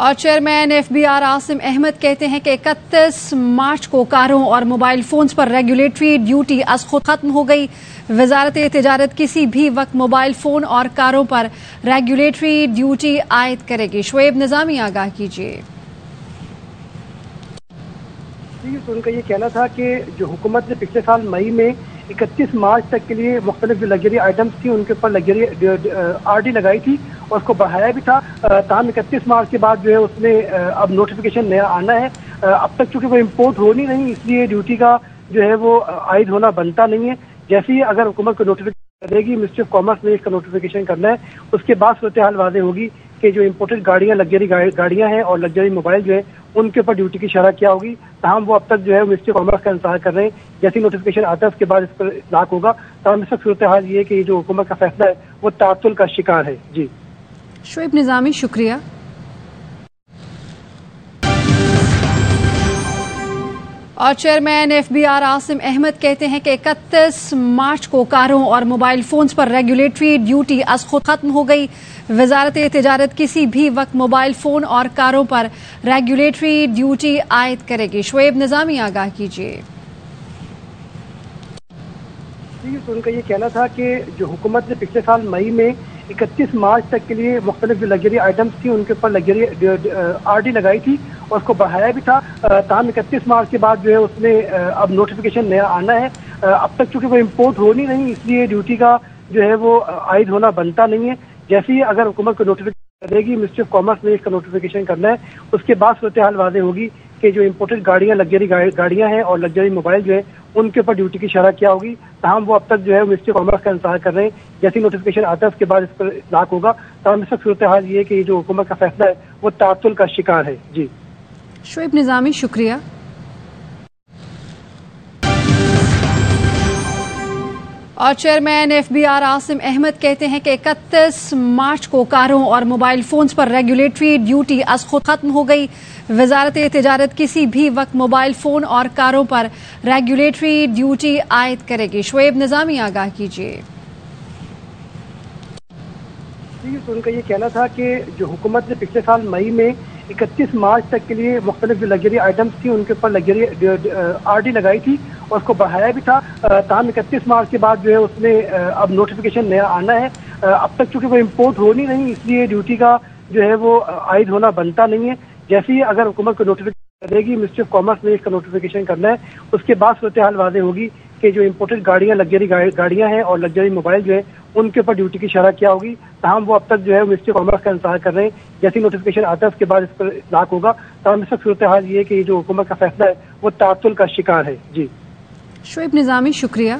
اور chairman F B R Asim Ahmed کہتے ہیں کہ 31 مارچ کو کاروں اور موبائل فونز پر ریگولیٹری ڈیوٹی از خود ختم ہو گئی۔ وزارت تجارت کسی بھی وقت موبائل فون اور کاروں پر ریگولیٹری ڈیوٹی عائد کرے گی۔ شعیب نظامی آگاہ کیجیے۔ ان کا یہ کہنا تھا کہ جو حکومت نے پچھلے سال مئی میں 31 مارچ تک کے لیے مختلف جو لگژری آئٹمس تھی ان کے اوپر لگژری آر ڈی لگائی تھی اور اس کو بڑھایا بھی تھا، تاہم 31 مارچ کے بعد جو ہے اس میں اب نوٹیفیکیشن نیا آنا ہے۔ اب تک چونکہ وہ امپورٹ ہو نہیں رہی، اس لیے ڈیوٹی کا جو ہے وہ عائد ہونا بنتا نہیں ہے۔ جیسے ہی اگر حکومت کو نوٹیفیکیشن کرے گی، منسٹری آف کامرس نے اس کا نوٹیفیکیشن کرنا ہے، اس کے بعد صورتحال واضح ہوگی کہ جو امپورٹڈ گاڑیاں لگژری گاڑیاں ہیں اور لگژری موبائل جو ہے ان کے اوپر ڈیوٹی کی شرح کیا ہوگی۔ تاہم وہ اب تک جو ہے منسٹری آف کامرس کا انتظار کر رہے ہیں، جیسی نوٹیفیکیشن آتا ہے اس کے بعد اس پر اطلاق ہوگا۔ تاہم اس وقت صورتحال یہ ہے کہ یہ جو حکومت کا فیصلہ ہے وہ تعطل کا شکار ہے۔ جی شعیب نظامی، شکریہ۔ اور chairman F B R Asim Ahmed کہتے ہیں کہ 31 مارچ کو کاروں اور موبائل فونز پر ریگولیٹری ڈیوٹی از خود ختم ہو گئی۔ وزارت تجارت کسی بھی وقت موبائل فون اور کاروں پر ریگولیٹری ڈیوٹی عائد کرے گی۔ شعیب نظامی آگاہ کیجیے۔ ان کا یہ کہنا تھا کہ جو حکومت نے پچھلے سال مئی میں 31 مارچ تک کے لیے مختلف جو لگژری آئٹمس تھی ان کے اوپر لگژری آر ڈی لگائی تھی اور اس کو بڑھایا بھی تھا، تاہم 31 مارچ کے بعد جو ہے اس میں اب نوٹیفیکیشن نیا آنا ہے۔ اب تک چونکہ وہ امپورٹ ہو نہیں رہی، اس لیے ڈیوٹی کا جو ہے وہ عائد ہونا بنتا نہیں ہے۔ جیسے ہی اگر حکومت کو نوٹیفیکیشن کرے گی، منسٹری آف کامرس نے اس کا نوٹیفیکیشن کرنا ہے، اس کے بعد صورتحال واضح ہوگی کہ جو امپورٹڈ گاڑیاں لگژری گاڑیاں ہیں اور لگژری موبائل جو ہے ان کے اوپر ڈیوٹی کی شرح کیا ہوگی۔ تاہم وہ اب تک جو ہے منسٹری آف کامرس کا انتظار کر رہے ہیں، جیسی نوٹیفیکیشن آتا ہے اس کے بعد اس پر اطلاق ہوگا۔ تاہم اس وقت صورتحال یہ ہے کہ یہ جو حکومت کا فیصلہ ہے وہ تعطل کا شکار ہے۔ جی شعیب نظامی، شکریہ۔ اور chairman F B R Asim Ahmed کہتے ہیں کہ 31 مارچ کو کاروں اور موبائل فونز پر ریگولیٹری ڈیوٹی از خود ختم ہو گئی۔ وزارت تجارت کسی بھی وقت موبائل فون اور کاروں پر ریگولیٹری ڈیوٹی عائد کرے گی۔ شعیب نظامی آگاہ کیجیے۔ ان کا یہ کہنا تھا کہ جو حکومت نے پچھلے سال مئی میں 31 مارچ تک کے لیے مختلف جو لگژری آئٹمس تھی ان کے اوپر لگژری آر ڈی لگائی تھی اور اس کو بڑھایا بھی تھا، تاہم 31 مارچ کے بعد جو ہے اس میں اب نوٹیفیکیشن نیا آنا ہے۔ اب تک چونکہ وہ امپورٹ ہو نہیں رہی، اس لیے ڈیوٹی کا جو ہے وہ عائد ہونا بنتا نہیں ہے۔ جیسے ہی اگر حکومت کو نوٹیفیکیشن کرے گی، منسٹری آف کامرس نے اس کا نوٹیفیکیشن کرنا ہے، اس کے بعد صورتحال واضح ہوگی کہ جو امپورٹڈ گاڑیاں لگژری گاڑیاں ہیں اور لگژری موبائل جو ہے ان کے اوپر ڈیوٹی کی شرح کیا ہوگی۔ تاہم وہ اب تک جو ہے منسٹری آف کامرس کا انتظار کر رہے ہیں، جیسی نوٹیفیکیشن آتا ہے اس کے بعد اس پر اطلاق ہوگا۔ تاہم اس وقت صورتحال یہ ہے کہ یہ جو حکومت کا فیصلہ ہے وہ تعطل کا شکار ہے۔ جی شعیب نظامی، شکریہ۔